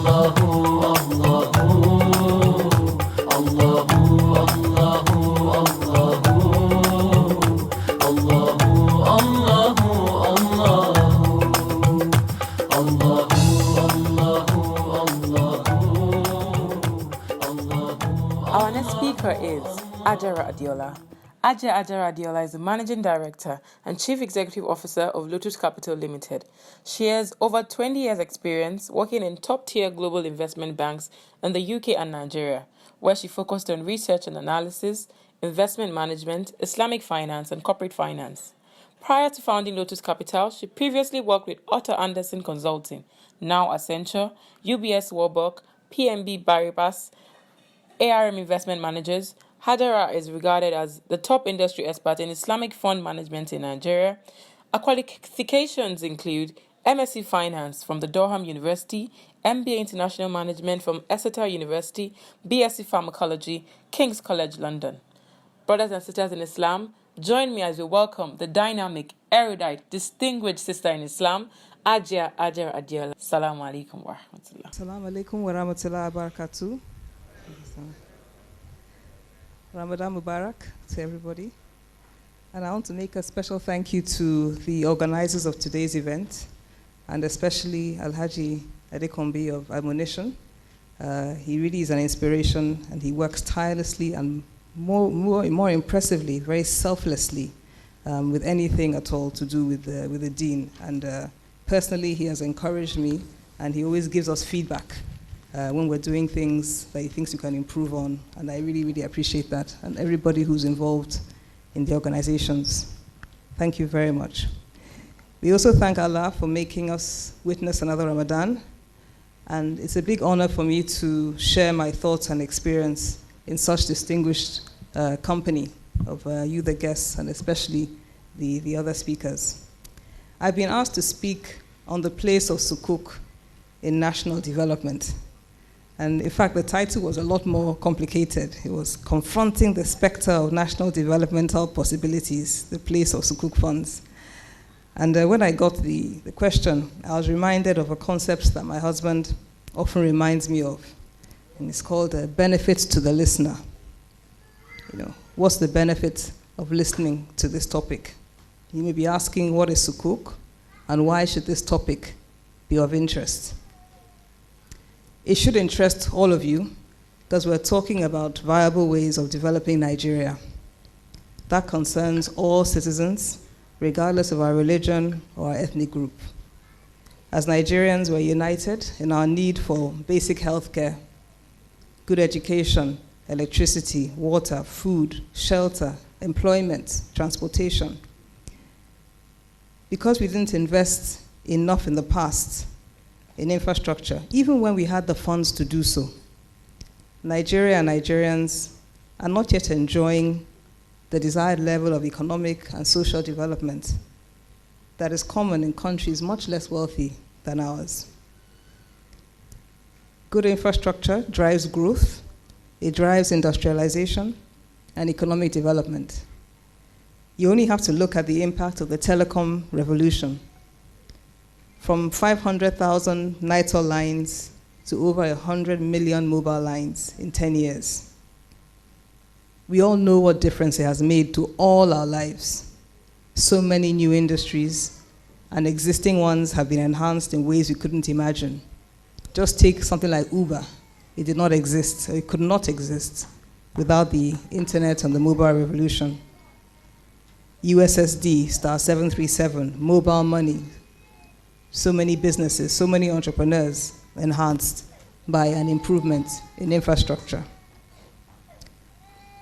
Our next speaker is Hajara Adeola. Hajara Adeola is the Managing Director and Chief Executive Officer of Lotus Capital Limited. She has over 20 years' experience working in top-tier global investment banks in the UK and Nigeria, where she focused on research and analysis, investment management, Islamic finance, and corporate finance. Prior to founding Lotus Capital, she previously worked with Otto Anderson Consulting, now Accenture, UBS Warburg, PNB Paribas, ARM Investment Managers. Hajara is regarded as the top industry expert in Islamic fund management in Nigeria. Her qualifications include MSc Finance from the Durham University, MBA International Management from Exeter University, BSc Pharmacology, King's College London. Brothers and sisters in Islam, join me as we welcome the dynamic, erudite, distinguished sister in Islam, Hajia Adeola. Assalamu alaikum wa rahmatullah. Assalamu alaikum wa rahmatullahi wa barakatuh. Ramadan Mubarak to everybody. And I want to make a special thank you to the organizers of today's event, and especially Alhaji Adekombi of Admonition. He really is an inspiration, and he works tirelessly and more impressively, very selflessly, with anything at all to do with the deen. And personally, he has encouraged me, and he always gives us feedback when we're doing things that he thinks we can improve on, and I really, really appreciate that, and everybody who's involved in the organizations. Thank you very much. We also thank Allah for making us witness another Ramadan, and it's a big honor for me to share my thoughts and experience in such distinguished company of you, the guests, and especially the other speakers. I've been asked to speak on the place of Sukuk in national development. And in fact, the title was a lot more complicated. It was Confronting the Spectre of National Developmental Possibilities, the Place of Sukuk Funds. And when I got the question, I was reminded of a concept that my husband often reminds me of. And it's called benefit to the listener. You know, what's the benefit of listening to this topic? You may be asking, what is Sukuk? And why should this topic be of interest? It should interest all of you, because we're talking about viable ways of developing Nigeria. That concerns all citizens, regardless of our religion or our ethnic group. As Nigerians, we're united in our need for basic health care, good education, electricity, water, food, shelter, employment, transportation. Because we didn't invest enough in the past in infrastructure, even when we had the funds to do so, Nigeria and Nigerians are not yet enjoying the desired level of economic and social development that is common in countries much less wealthy than ours. Good infrastructure drives growth, it drives industrialization and economic development. You only have to look at the impact of the telecom revolution. From 500,000 NITOL lines to over 100 million mobile lines in 10 years. We all know what difference it has made to all our lives. So many new industries and existing ones have been enhanced in ways we couldn't imagine. Just take something like Uber. It did not exist, or it could not exist without the internet and the mobile revolution. USSD, star 737, mobile money. So many businesses, so many entrepreneurs enhanced by an improvement in infrastructure.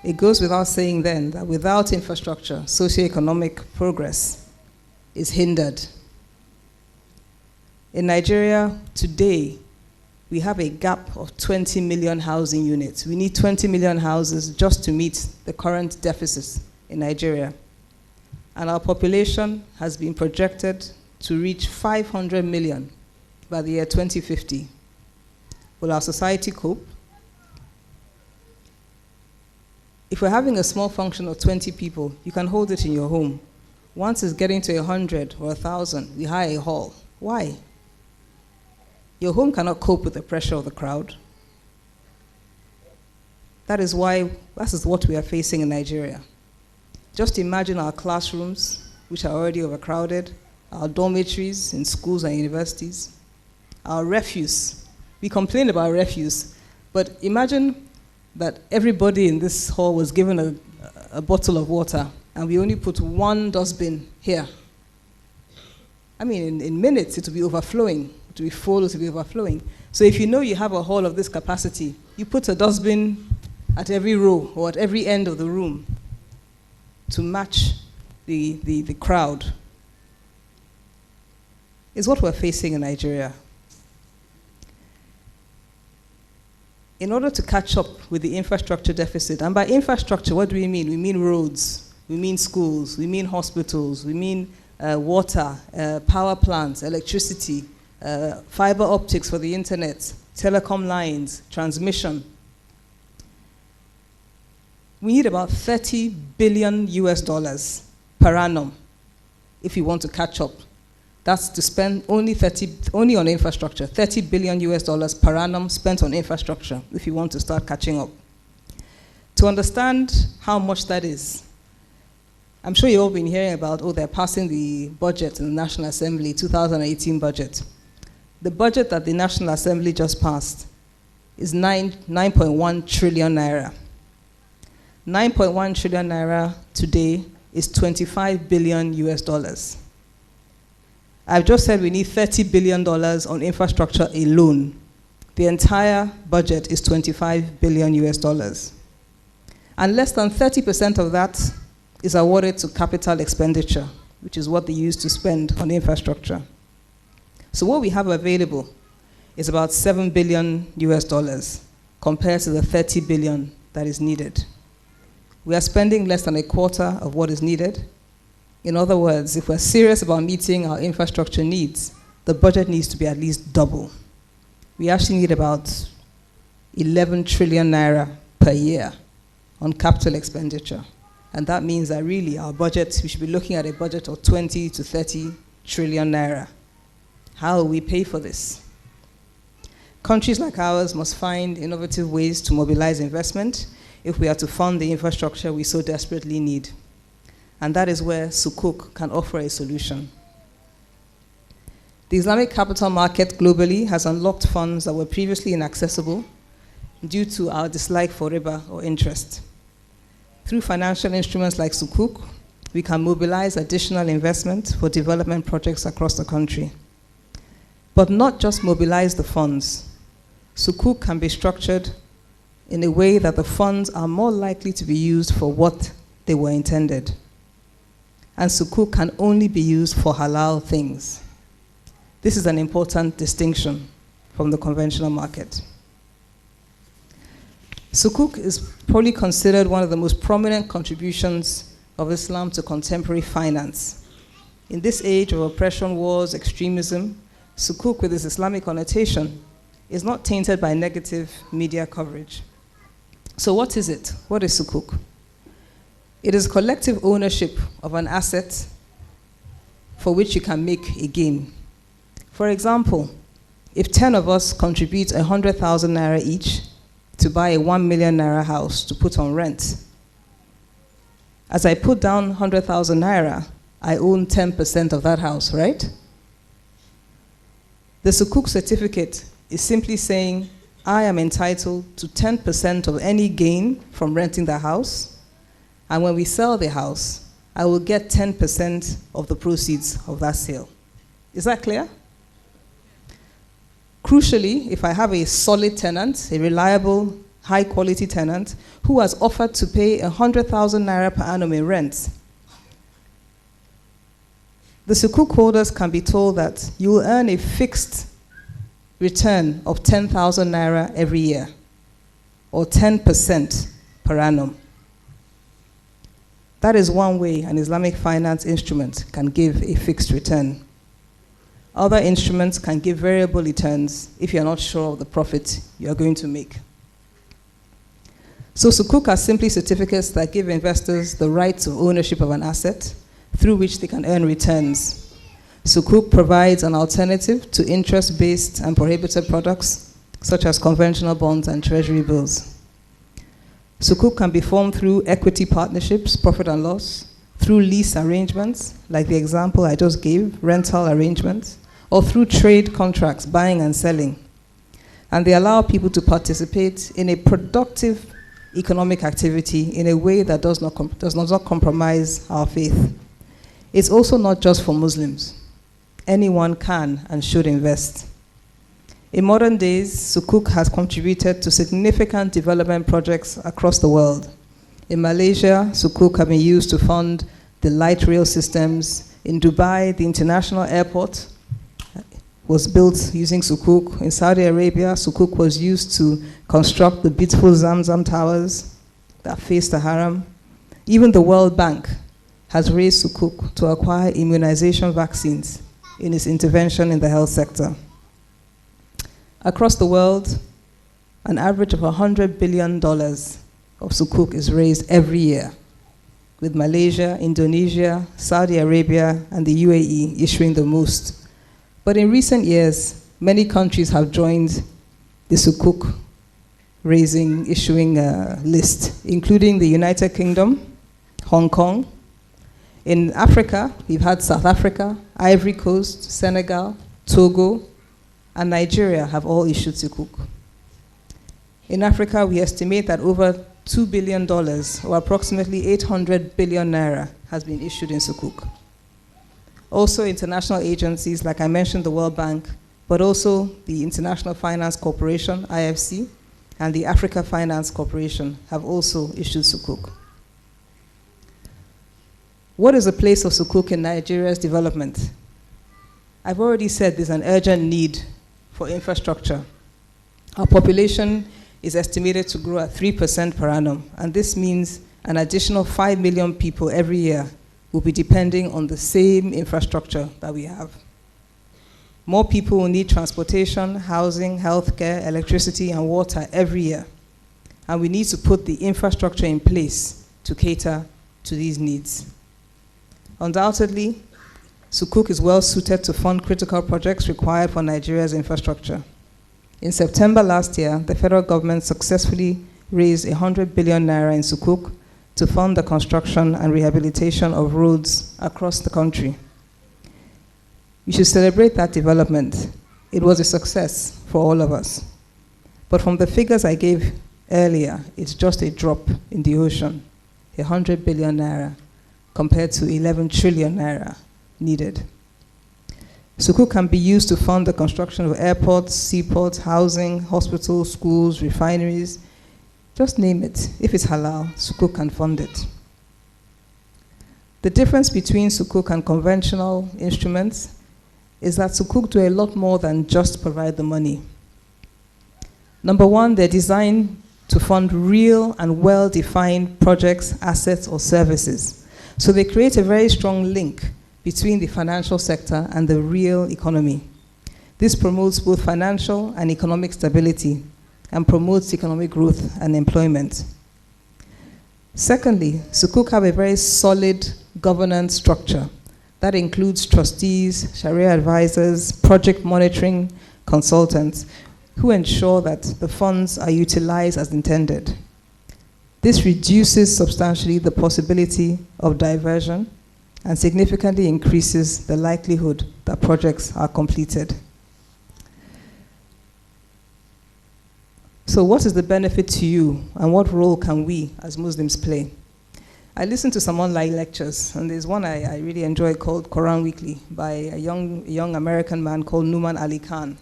It goes without saying then that without infrastructure, socioeconomic progress is hindered. In Nigeria today, we have a gap of 20 million housing units. We need 20 million houses just to meet the current deficits in Nigeria. And our population has been projected to reach 500 million by the year 2050. Will our society cope? If we're having a small function of 20 people, you can hold it in your home. Once it's getting to 100 or 1,000, we hire a hall. Why? Your home cannot cope with the pressure of the crowd. That is what we are facing in Nigeria. Just imagine our classrooms, which are already overcrowded, our dormitories in schools and universities, our refuse. We complain about refuse, but imagine that everybody in this hall was given a bottle of water, and we only put one dustbin here. I mean, in minutes, it will be overflowing. It will be full, it will be overflowing. So if you know you have a hall of this capacity, you put a dustbin at every row or at every end of the room to match the crowd. Is what we're facing in Nigeria. In order to catch up with the infrastructure deficit, and by infrastructure, what do we mean? We mean roads, we mean schools, we mean hospitals, we mean water, power plants, electricity, fiber optics for the internet, telecom lines, transmission. We need about $30 billion per annum if we want to catch up. That's to spend only on infrastructure, $30 billion per annum spent on infrastructure if you want to start catching up. To understand how much that is, I'm sure you've all been hearing about, they're passing the budget in the National Assembly, 2018 budget. The budget that the National Assembly just passed is 9.1 trillion naira. 9.1 trillion naira today is $25 billion. I've just said we need $30 billion on infrastructure alone. The entire budget is $25 billion. And less than 30% of that is awarded to capital expenditure, which is what they use to spend on infrastructure. So what we have available is about $7 billion compared to the $30 billion that is needed. We are spending less than a quarter of what is needed. In other words, if we're serious about meeting our infrastructure needs, the budget needs to be at least double. We actually need about 11 trillion naira per year on capital expenditure. And that means that really our budget, we should be looking at a budget of 20 to 30 trillion naira. How will we pay for this? Countries like ours must find innovative ways to mobilize investment if we are to fund the infrastructure we so desperately need. And that is where Sukuk can offer a solution. The Islamic capital market globally has unlocked funds that were previously inaccessible due to our dislike for riba or interest. Through financial instruments like Sukuk, we can mobilize additional investment for development projects across the country. But not just mobilize the funds. Sukuk can be structured in a way that the funds are more likely to be used for what they were intended. And Sukuk can only be used for halal things. This is an important distinction from the conventional market. Sukuk is probably considered one of the most prominent contributions of Islam to contemporary finance. In this age of oppression, wars, extremism, Sukuk, with its Islamic connotation, is not tainted by negative media coverage. So what is it? What is Sukuk? It is collective ownership of an asset for which you can make a gain. For example, if 10 of us contribute 100,000 naira each to buy a 1 million naira house to put on rent, as I put down 100,000 naira, I own 10% of that house, right? The Sukuk certificate is simply saying, I am entitled to 10% of any gain from renting the house, and when we sell the house, I will get 10% of the proceeds of that sale. Is that clear? Crucially, if I have a solid tenant, a reliable, high-quality tenant, who has offered to pay 100,000 naira per annum in rent, the Sukuk holders can be told that you will earn a fixed return of 10,000 naira every year, or 10% per annum. That is one way an Islamic finance instrument can give a fixed return. Other instruments can give variable returns if you're not sure of the profit you're going to make. So Sukuk are simply certificates that give investors the right to ownership of an asset through which they can earn returns. Sukuk provides an alternative to interest-based and prohibited products, such as conventional bonds and treasury bills. Sukuk can be formed through equity partnerships, profit and loss, through lease arrangements, like the example I just gave, rental arrangements, or through trade contracts, buying and selling. And they allow people to participate in a productive economic activity in a way that does not compromise our faith. It's also not just for Muslims. Anyone can and should invest. In modern days, Sukuk has contributed to significant development projects across the world. In Malaysia, Sukuk have been used to fund the light rail systems. In Dubai, the international airport was built using Sukuk. In Saudi Arabia, Sukuk was used to construct the beautiful Zamzam towers that face the Haram. Even the World Bank has raised Sukuk to acquire immunization vaccines in its intervention in the health sector. Across the world, an average of $100 billion of Sukuk is raised every year, with Malaysia, Indonesia, Saudi Arabia, and the UAE issuing the most. But in recent years, many countries have joined the Sukuk issuing list, including the United Kingdom, Hong Kong. In Africa, we've had South Africa, Ivory Coast, Senegal, Togo, and Nigeria have all issued Sukuk. In Africa, we estimate that over $2 billion, or approximately 800 billion naira, has been issued in Sukuk. Also, international agencies, like I mentioned, the World Bank, but also the International Finance Corporation, IFC, and the Africa Finance Corporation have also issued Sukuk. What is the place of Sukuk in Nigeria's development? I've already said there's an urgent need for infrastructure. Our population is estimated to grow at 3% per annum, and this means an additional 5 million people every year will be depending on the same infrastructure that we have. More people will need transportation, housing, healthcare, electricity, and water every year, and we need to put the infrastructure in place to cater to these needs. Undoubtedly, Sukuk is well suited to fund critical projects required for Nigeria's infrastructure. In September last year, the federal government successfully raised 100 billion naira in Sukuk to fund the construction and rehabilitation of roads across the country. We should celebrate that development. It was a success for all of us. But from the figures I gave earlier, it's just a drop in the ocean, 100 billion naira, compared to 11 trillion naira needed. Sukuk can be used to fund the construction of airports, seaports, housing, hospitals, schools, refineries. Just name it. If it's halal, Sukuk can fund it. The difference between Sukuk and conventional instruments is that Sukuk do a lot more than just provide the money. Number one, they're designed to fund real and well-defined projects, assets, or services. So they create a very strong link between the financial sector and the real economy. This promotes both financial and economic stability and promotes economic growth and employment. Secondly, Sukuk have a very solid governance structure that includes trustees, Sharia advisors, project monitoring consultants who ensure that the funds are utilized as intended. This reduces substantially the possibility of diversion and significantly increases the likelihood that projects are completed. So what is the benefit to you, and what role can we as Muslims play? I listened to some online lectures, and there's one I really enjoy called Quran Weekly by a young American man called Numan Ali Khan.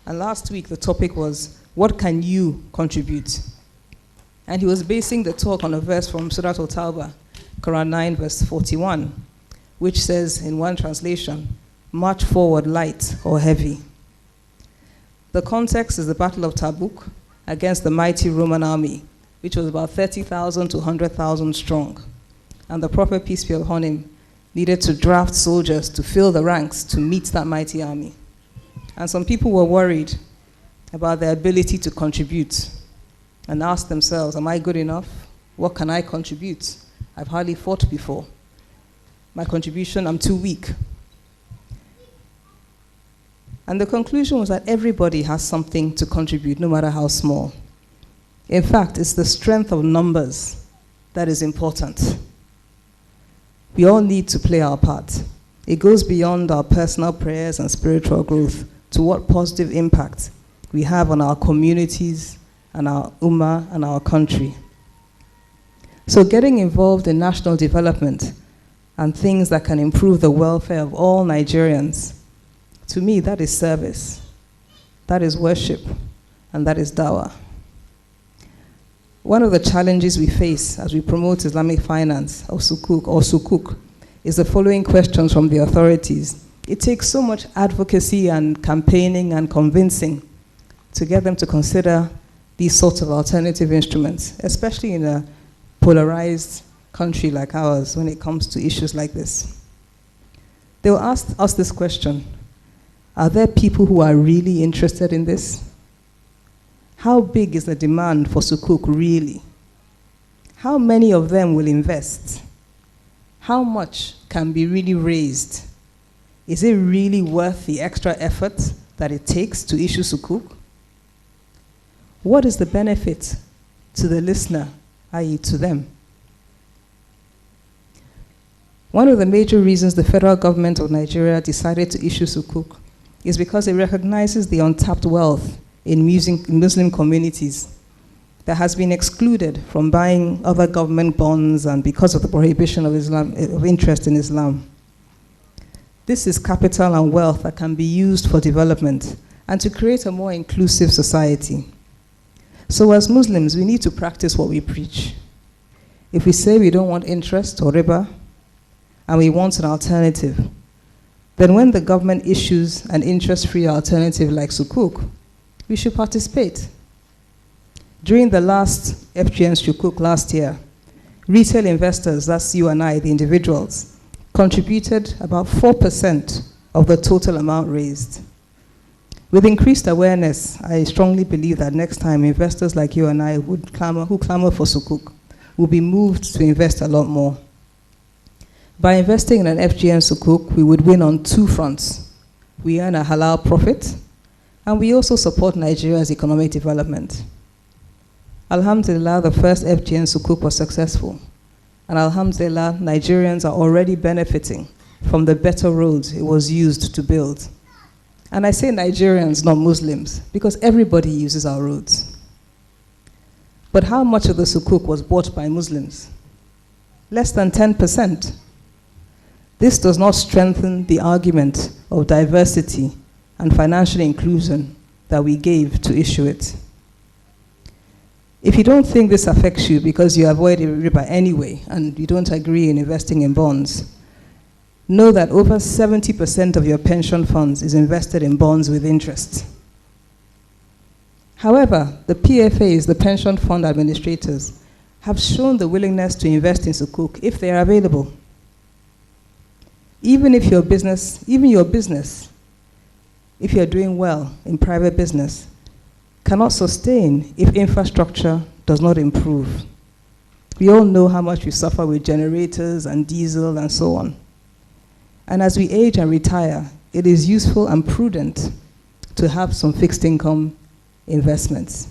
And last week the topic was, what can you contribute? And he was basing the talk on a verse from Surah Al-Tawbah, Quran 9 verse 41, which says in one translation, march forward light or heavy. The context is the Battle of Tabuk against the mighty Roman army, which was about 30,000 to 100,000 strong. And the Prophet, peace be upon him, needed to draft soldiers to fill the ranks to meet that mighty army. And some people were worried about their ability to contribute and asked themselves, am I good enough? What can I contribute? I've hardly fought before. My contribution, I'm too weak. And the conclusion was that everybody has something to contribute, no matter how small. In fact, it's the strength of numbers that is important. We all need to play our part. It goes beyond our personal prayers and spiritual growth to what positive impact we have on our communities and our ummah and our country. So getting involved in national development and things that can improve the welfare of all Nigerians, to me, that is service, that is worship, and that is dawah. One of the challenges we face as we promote Islamic finance, or Sukuk, is the following questions from the authorities. It takes so much advocacy and campaigning and convincing to get them to consider these sorts of alternative instruments, especially in a polarized country like ours when it comes to issues like this. They will ask us this question: are there people who are really interested in this? How big is the demand for Sukuk really? How many of them will invest? How much can be really raised? Is it really worth the extra effort that it takes to issue Sukuk? What is the benefit to the listener, i.e. to them? One of the major reasons the federal government of Nigeria decided to issue Sukuk is because it recognizes the untapped wealth in Muslim communities that has been excluded from buying other government bonds and because of the prohibition of interest in Islam. This is capital and wealth that can be used for development and to create a more inclusive society. So as Muslims, we need to practice what we preach. If we say we don't want interest or riba, and we want an alternative, then when the government issues an interest-free alternative like Sukuk, we should participate. During the last FGN Sukuk last year, retail investors, that's you and I, the individuals, contributed about 4% of the total amount raised. With increased awareness, I strongly believe that next time investors like you and I who clamor for Sukuk will be moved to invest a lot more. By investing in an FGN Sukuk, we would win on two fronts. We earn a halal profit, and we also support Nigeria's economic development. Alhamdulillah, the first FGN Sukuk was successful. And Alhamdulillah, Nigerians are already benefiting from the better roads it was used to build. And I say Nigerians, not Muslims, because everybody uses our roads. But how much of the Sukuk was bought by Muslims? Less than 10%. This does not strengthen the argument of diversity and financial inclusion that we gave to issue it. If you don't think this affects you because you avoid riba anyway and you don't agree in investing in bonds, know that over 70% of your pension funds is invested in bonds with interest. However, the PFAs, the pension fund administrators, have shown the willingness to invest in Sukuk if they are available. Even if your business, if you're doing well in private business, cannot sustain if infrastructure does not improve. We all know how much we suffer with generators and diesel and so on. And as we age and retire, it is useful and prudent to have some fixed income investments.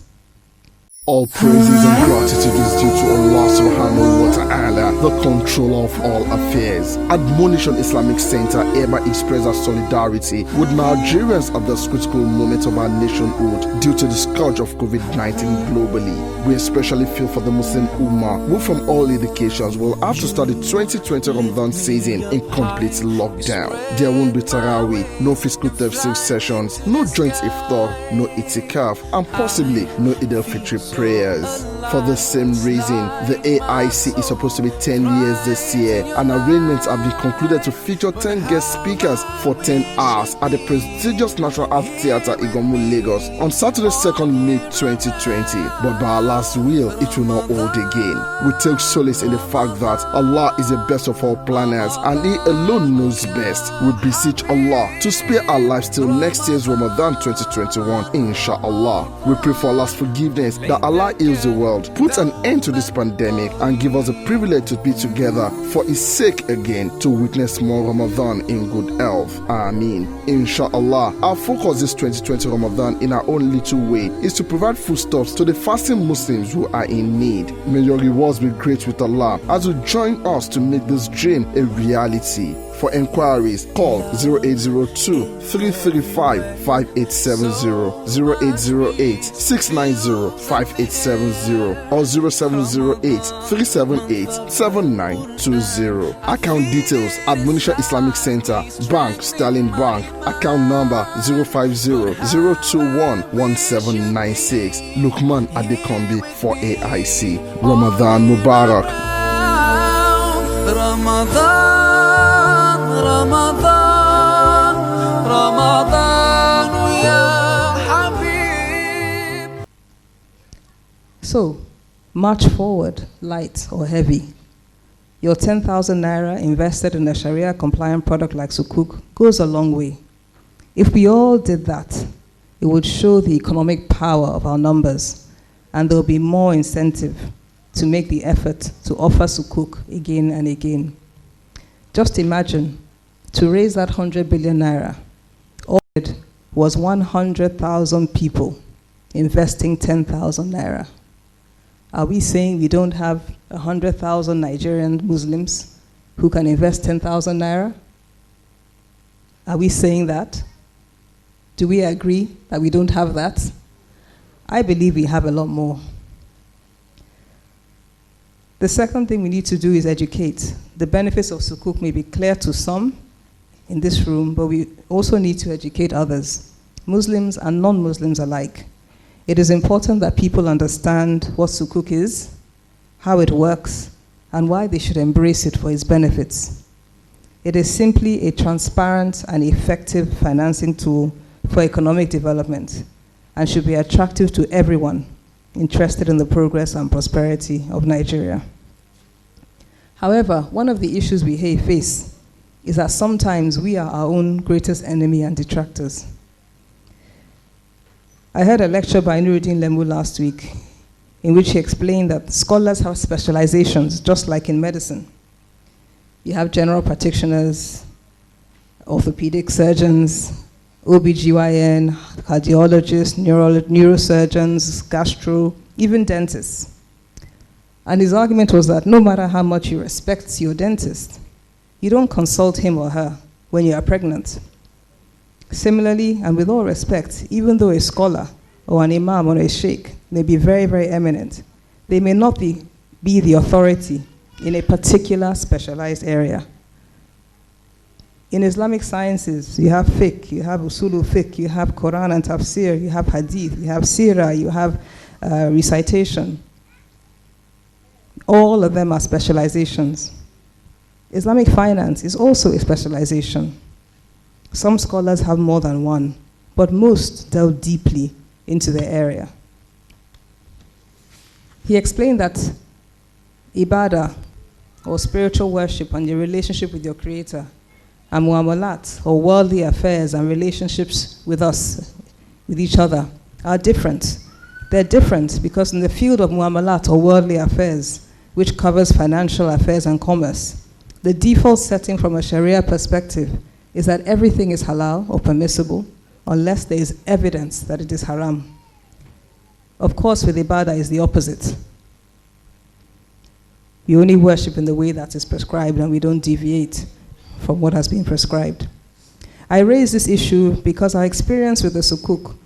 All praises and gratitude is due to Allah subhanahu wa ta'ala, the controller of all affairs. Admonition Islamic Center hereby expresses solidarity with Nigerians at this critical moment of our nationhood due to the scourge of COVID-19 globally. We especially feel for the Muslim Ummah, who from all indications will have to start the 2020 Ramadan season in complete lockdown. There won't be Taraweeh, no physical tafsir sessions, no joint iftar, no itikaf, and possibly no Eid al-Fitr prayers. For the same reason, the AIC is supposed to be 10 years this year, and arrangements have been concluded to feature 10 guest speakers for 10 hours at the prestigious National Art Theatre Igomu, Lagos on Saturday 2nd May 2020. But by Allah's will, it will not hold again. We take solace in the fact that Allah is the best of all planners and He alone knows best. We beseech Allah to spare our lives till next year's Ramadan 2021, inshallah. We pray for Allah's forgiveness, that Allah heals the world, put an end to this pandemic, and give us the privilege to be together for His sake again to witness more Ramadan in good health. Ameen. Inshallah, our focus this 2020 Ramadan in our own little way is to provide foodstuffs to the fasting Muslims who are in need. May your rewards be great with Allah as you join us to make this dream a reality. For enquiries, call 0802-335-5870, 0808-690-5870, or 0708-378-7920. Account details: Admonisha Islamic Center, Bank, Sterling Bank. Account number 050-021-1796. Lukman Adekombi for AIC. Ramadan Mubarak. رمضان رمضان يا حبيب. So, march forward, light or heavy. Your 10,000 naira invested in a Sharia compliant product like Sukuk goes a long way. If we all did that, it would show the economic power of our numbers, and there will be more incentive to make the effort to offer Sukuk again and again. Just imagine, to raise that 100 billion naira, all it was 100,000 people investing 10,000 naira. Are we saying we don't have 100,000 Nigerian Muslims who can invest 10,000 naira? Are we saying that? Do we agree that we don't have that? I believe we have a lot more. The second thing we need to do is educate. The benefits of Sukuk may be clear to some in this room, but we also need to educate others, Muslims and non-Muslims alike. It is important that people understand what Sukuk is, how it works, and why they should embrace it for its benefits. It is simply a transparent and effective financing tool for economic development and should be attractive to everyone interested in the progress and prosperity of Nigeria. However, one of the issues we face is that sometimes we are our own greatest enemy and detractors. I heard a lecture by Nuruddin Lemu last week in which he explained that scholars have specializations, just like in medicine. You have general practitioners, orthopedic surgeons, OBGYN, cardiologists, neurosurgeons, gastro, even dentists. And his argument was that no matter how much you respect your dentist, you don't consult him or her when you are pregnant. Similarly, and with all respect, even though a scholar or an imam or a sheikh may be very, very eminent, they may not be the authority in a particular specialized area. In Islamic sciences, you have fiqh, you have usulu fiqh, you have Quran and tafsir, you have hadith, you have seerah, you have recitation. All of them are specializations. Islamic finance is also a specialization. Some scholars have more than one, but most delve deeply into their area. He explained that ibadah, or spiritual worship and your relationship with your Creator, and muamalat, or worldly affairs and relationships with us, with each other, are different. They're different because in the field of muamalat, or worldly affairs, which covers financial affairs and commerce, the default setting from a Sharia perspective is that everything is halal or permissible unless there is evidence that it is haram. Of course, with ibadah is the opposite. We only worship in the way that is prescribed and we don't deviate from what has been prescribed. I raise this issue because our experience with the Sukuk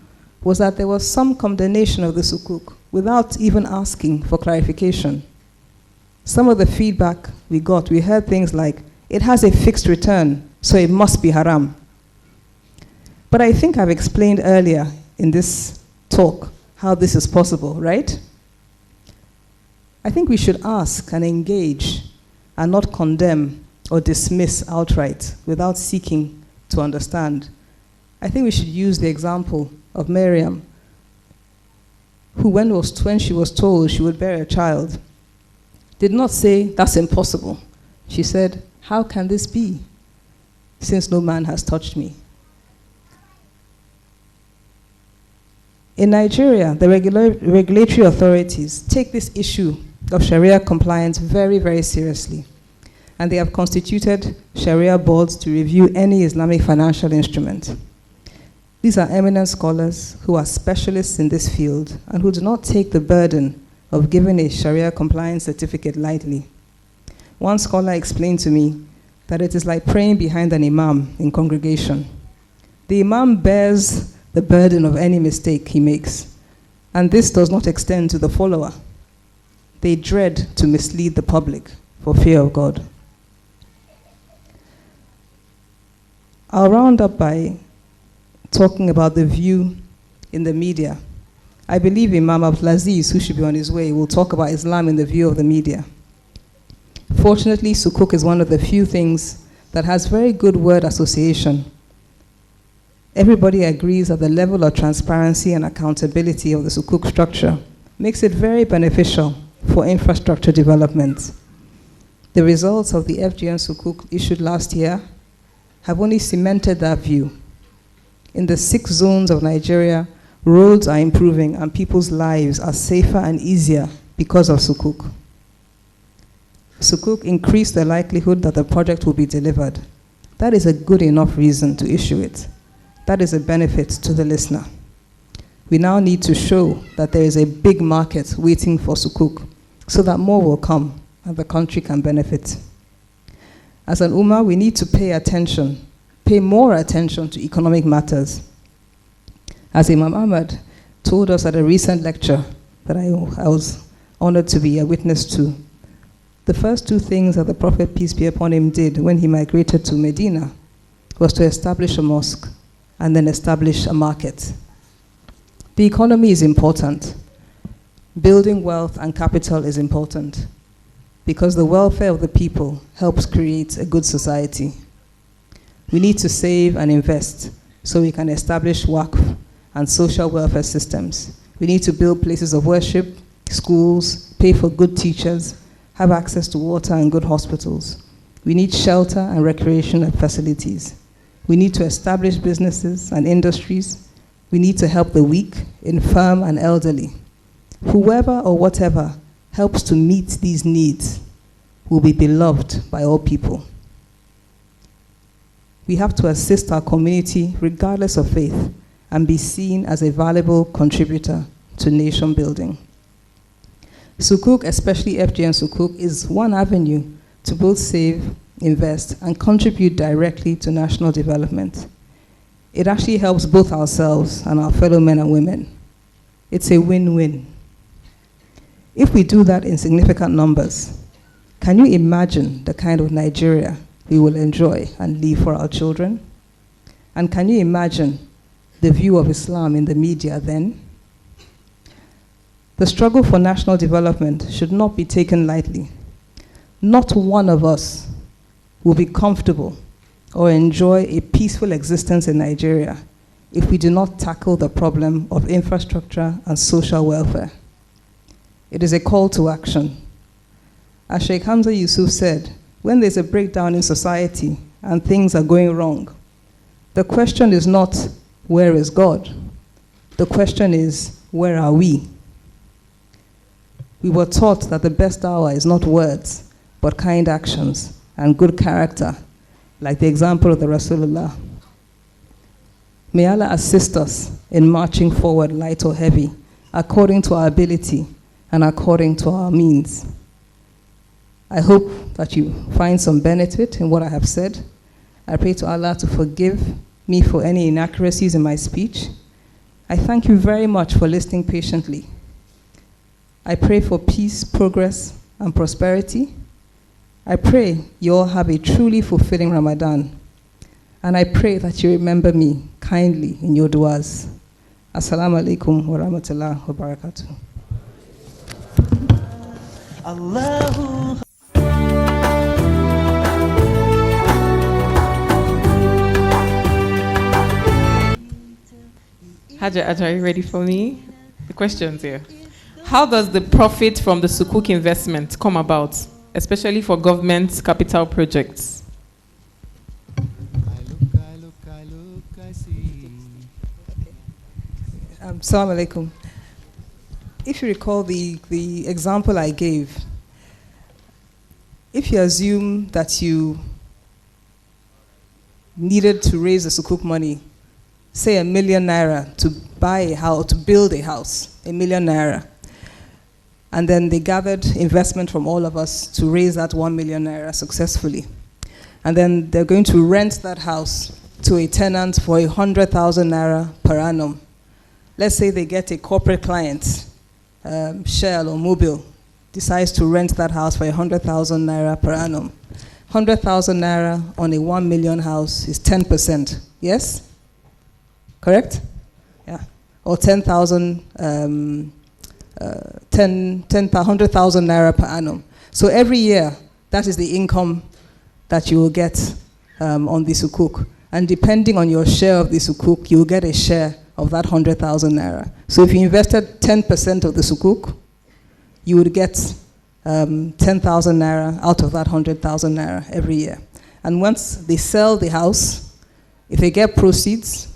was that there was some condemnation of the Sukuk without even asking for clarification. Some of the feedback we got, we heard things like, it has a fixed return, so it must be haram. But I think I've explained earlier in this talk how this is possible, right? I think we should ask and engage and not condemn or dismiss outright without seeking to understand. I think we should use the example of Miriam, who when she was told she would bear a child, did not say, that's impossible. She said, how can this be, since no man has touched me? In Nigeria, the regulatory authorities take this issue of Sharia compliance very, very seriously, and they have constituted Sharia boards to review any Islamic financial instrument. These are eminent scholars who are specialists in this field and who do not take the burden of giving a Sharia compliance certificate lightly. One scholar explained to me that it is like praying behind an imam in congregation. The imam bears the burden of any mistake he makes, and this does not extend to the follower. They dread to mislead the public for fear of God. I'll round up by talking about the view in the media. I believe Imam Abdulaziz, who should be on his way, will talk about Islam in the view of the media. Fortunately, Sukuk is one of the few things that has very good word association. Everybody agrees that the level of transparency and accountability of the Sukuk structure makes it very beneficial for infrastructure development. The results of the FGN Sukuk issued last year have only cemented that view. In the 6 zones of Nigeria, roads are improving and people's lives are safer and easier because of Sukuk. Sukuk increased the likelihood that the project will be delivered. That is a good enough reason to issue it. That is a benefit to the listener. We now need to show that there is a big market waiting for Sukuk so that more will come and the country can benefit. As an Ummah, we need to pay more attention to economic matters. As Imam Ahmad told us at a recent lecture that I was honored to be a witness to, the first 2 things that the Prophet, peace be upon him, did when he migrated to Medina was to establish a mosque and then establish a market. The economy is important. Building wealth and capital is important because the welfare of the people helps create a good society. We need to save and invest so we can establish waqf and social welfare systems. We need to build places of worship, schools, pay for good teachers, have access to water and good hospitals. We need shelter and recreational facilities. We need to establish businesses and industries. We need to help the weak, infirm, and elderly. Whoever or whatever helps to meet these needs will be beloved by all people. We have to assist our community regardless of faith and be seen as a valuable contributor to nation building. Sukuk, especially FGN Sukuk, is one avenue to both save, invest, and contribute directly to national development. It actually helps both ourselves and our fellow men and women. It's a win-win. If we do that in significant numbers, can you imagine the kind of Nigeria we will enjoy and leave for our children? And can you imagine the view of Islam in the media then? The struggle for national development should not be taken lightly. Not one of us will be comfortable or enjoy a peaceful existence in Nigeria if we do not tackle the problem of infrastructure and social welfare. It is a call to action. As Sheikh Hamza Yusuf said, when there's a breakdown in society and things are going wrong, the question is not, where is God? The question is, where are we? We were taught that the best hour is not words, but kind actions and good character, like the example of the Rasulullah. May Allah assist us in marching forward light or heavy, according to our ability and according to our means. I hope that you find some benefit in what I have said. I pray to Allah to forgive me for any inaccuracies in my speech. I thank you very much for listening patiently. I pray for peace, progress, and prosperity. I pray you all have a truly fulfilling Ramadan. And I pray that you remember me kindly in your du'as. Assalamu alaikum wa rahmatullahi wa barakatuh. Allahu Hajia, are you ready for me? The questions here. How does the profit from the Sukuk investment come about, especially for government capital projects? Assalamu alaikum. If you recall the example I gave, if you assume that you needed to raise the Sukuk money, say ₦1 million to buy a house, to build a house, ₦1 million, and then they gathered investment from all of us to raise that ₦1 million successfully. And then they're going to rent that house to a tenant for ₦100,000 per annum. Let's say they get a corporate client, Shell or Mobil, decides to rent that house for ₦100,000 per annum. ₦100,000 on a 1 million house is 10%. Yes? Correct? Yeah. Or 100,000 naira per annum. So every year, that is the income that you will get on the Sukuk. And depending on your share of the Sukuk, you will get a share of that 100,000 naira. So if you invested 10% of the Sukuk, you would get 10,000 naira out of that 100,000 naira every year. And once they sell the house, if they get proceeds,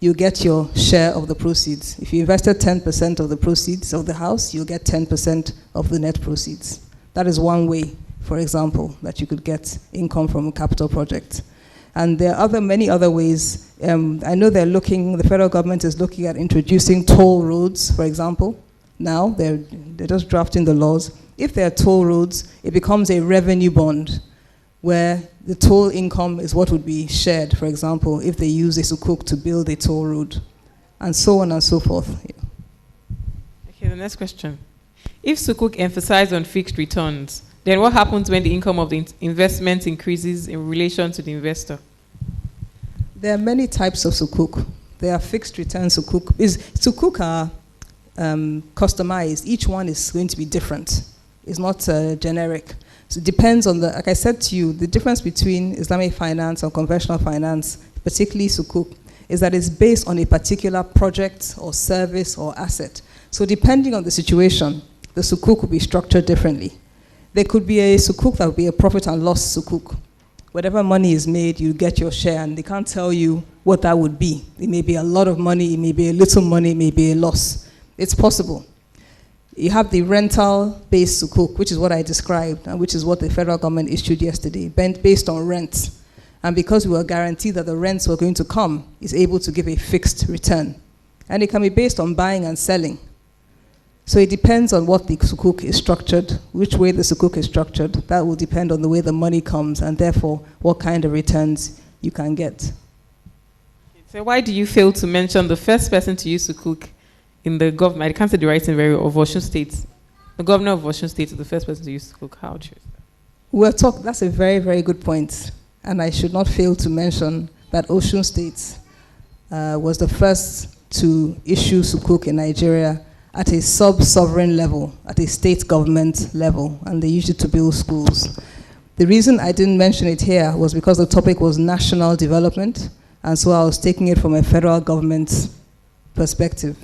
you get your share of the proceeds. If you invested 10% of the proceeds of the house, you'll get 10% of the net proceeds. That is one way, for example, that you could get income from a capital project. And there are many other ways. I know the federal government is looking at introducing toll roads, for example. Now, they're just drafting the laws. If there are toll roads, it becomes a revenue bond, where the toll income is what would be shared, for example, if they use a Sukuk to build a toll road, and so on and so forth. Yeah. Okay, the next question. If Sukuk emphasize on fixed returns, then what happens when the income of the investment increases in relation to the investor? There are many types of Sukuk. There are fixed return Sukuk. Sukuk are customized. Each one is going to be different. It's not generic. So it depends on like I said to you, the difference between Islamic finance and conventional finance, particularly Sukuk, is that it's based on a particular project or service or asset. So depending on the situation, the Sukuk will be structured differently. There could be a Sukuk that would be a profit and loss Sukuk. Whatever money is made, you get your share, and they can't tell you what that would be. It may be a lot of money, it may be a little money, it may be a loss. It's possible. You have the rental-based Sukuk, which is what I described, and which is what the federal government issued yesterday, based on rent. And because we were guaranteed that the rents were going to come, it's able to give a fixed return. And it can be based on buying and selling. So it depends on what the Sukuk is structured, which way the Sukuk is structured. That will depend on the way the money comes, and therefore what kind of returns you can get. So why do you fail to mention the first person to use Sukuk in the government? I can't say the writing very well, of Osun State. The governor of Osun State is the first person to use Sukuk. How do you? That's a very, very good point. And I should not fail to mention that Osun State was the first to issue Sukuk in Nigeria at a sub-sovereign level, at a state government level, and they used it to build schools. The reason I didn't mention it here was because the topic was national development, and so I was taking it from a federal government perspective.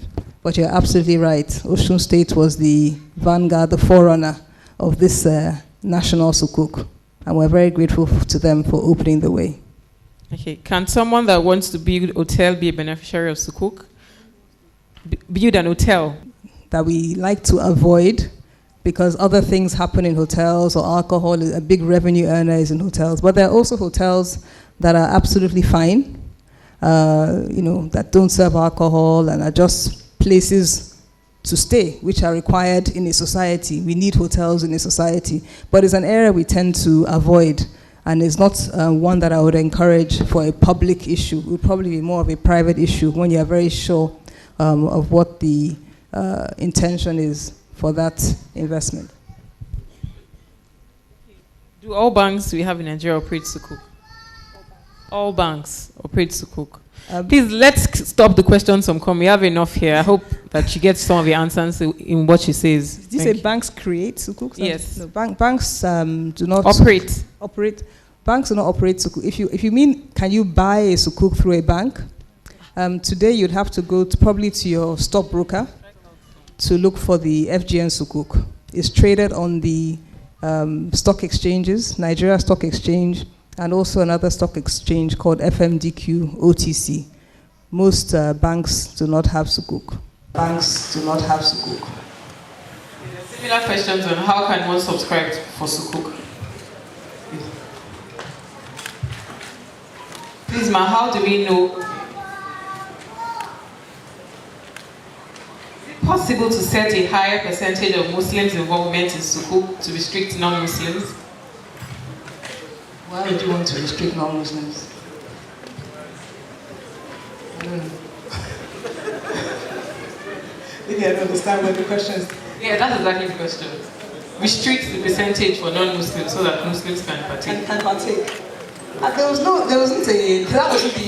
But you're absolutely right. Osun State was the vanguard, the forerunner of this national Sukuk, and we're very grateful to them for opening the way. Okay, can someone that wants to build a hotel be a beneficiary of Sukuk? Build an hotel? That we like to avoid, because other things happen in hotels, or alcohol, a big revenue earner is in hotels. But there are also hotels that are absolutely fine, that don't serve alcohol and are just places to stay, which are required in a society. We need hotels in a society. But it's an area we tend to avoid, and it's not one that I would encourage for a public issue. It would probably be more of a private issue when you are very sure of what the intention is for that investment. Do all banks we have in Nigeria operate Sukuk? All banks operate Sukuk. Please, let's stop the questions from coming. We have enough here. I hope that she gets some of the answers in what she says. Did you say banks create Sukuk? Yes. No, banks do not operate. Banks do not operate Sukuk. If you mean, can you buy a Sukuk through a bank? Today you'd have to go probably to your stockbroker to look for the FGN Sukuk. It's traded on the stock exchanges, Nigeria Stock Exchange, and also another stock exchange called FMDQ OTC. Most banks do not have Sukuk. banks do not have Sukuk. Similar questions on how can one subscribe for Sukuk? Please, ma, how do we know? Is it possible to set a higher percentage of Muslims' involvement in Sukuk to restrict non-Muslims? Why would you want to restrict non-Muslims? I don't know. Maybe I don't understand what the question is. Yeah, that's exactly the question. Restrict the percentage for non-Muslims so that Muslims can partake. Can partake. That wasn't the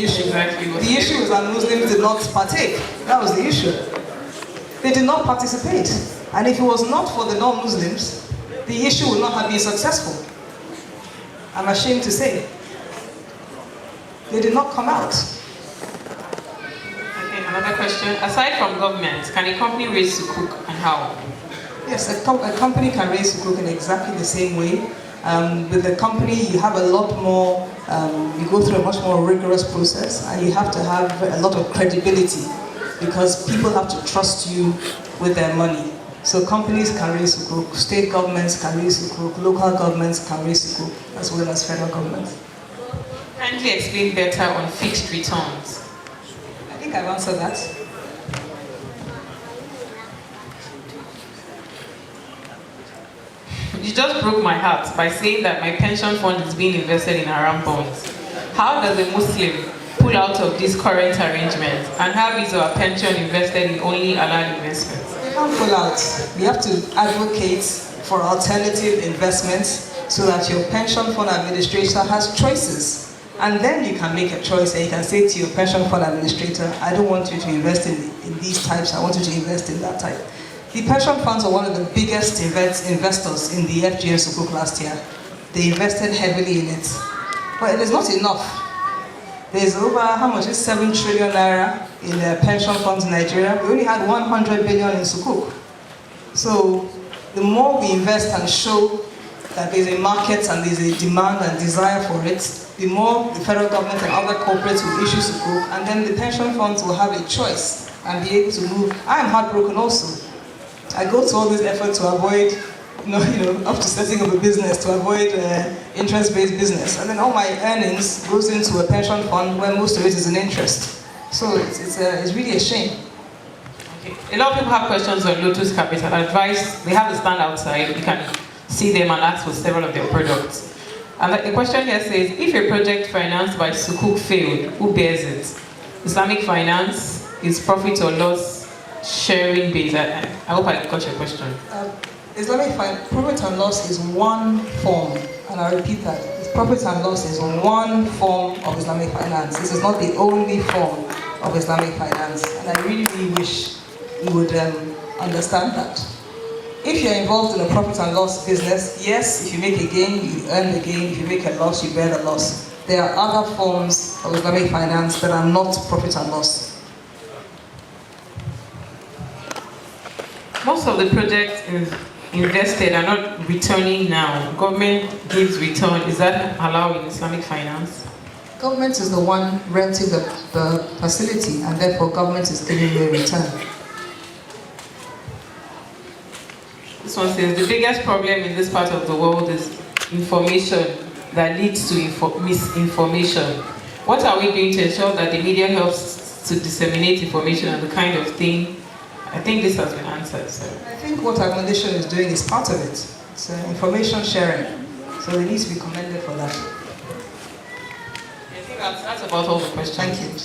issue. Exactly. The issue was that Muslims did not partake. That was the issue. They did not participate. And if it was not for the non-Muslims, the issue would not have been successful. I'm ashamed to say. They did not come out. Okay, another question. Aside from government, can a company raise Sukuk and how? Yes, a company can raise Sukuk in exactly the same way. With the company, you have a lot more, you go through a much more rigorous process, and you have to have a lot of credibility because people have to trust you with their money. So companies can raise Sukuk, state governments can raise Sukuk, local governments can raise Sukuk, as well as federal governments. Kindly explain better on fixed returns. I think I've answered that. You just broke my heart by saying that my pension fund is being invested in Haram bonds. How does a Muslim pull out of this current arrangement and have his or her pension invested in only halal investments? You can't pull out. We have to advocate for alternative investments so that your pension fund administrator has choices. And then you can make a choice and you can say to your pension fund administrator, I don't want you to invest in these types, I want you to invest in that type. The pension funds are one of the biggest investors in the FGN Sukuk last year. They invested heavily in it. But it is not enough. There's over, how much is 7 trillion naira in pension funds in Nigeria. We only had 100 billion in Sukuk. So the more we invest and show that there's a market and there's a demand and desire for it, the more the federal government and other corporates will issue Sukuk, and then the pension funds will have a choice and be able to move. I am heartbroken also. I go to all this effort to avoid, up to setting up a business, to avoid interest-based business. And then all my earnings goes into a pension fund where most of it is in interest. So it's really a shame. Okay. A lot of people have questions on Lotus Capital. Advice, they have a stand outside. You can see them and ask for several of their products. And the question here says, if a project financed by Sukuk failed, who bears it? Islamic finance, is profit or loss sharing based? I hope I got your question. Islamic profit and loss is one form, and I repeat that. Profit and loss is one form of Islamic finance. This is not the only form of Islamic finance, and I really, really wish you would understand that. If you're involved in a profit and loss business, yes, if you make a gain, you earn the gain. If you make a loss, you bear the loss. There are other forms of Islamic finance that are not profit and loss. Most of the projects invested are not returning now. Government gives return. Is that allowed in Islamic finance? Government is the one renting the facility, and therefore government is giving you a return. This one says, the biggest problem in this part of the world is information that leads to misinformation. What are we doing to ensure that the media helps to disseminate information and the kind of thing? I think this has been answered. So. I think what our foundation is doing is part of it. It's information sharing. So they need to be commended for that. I think that's about all the questions. Thank you.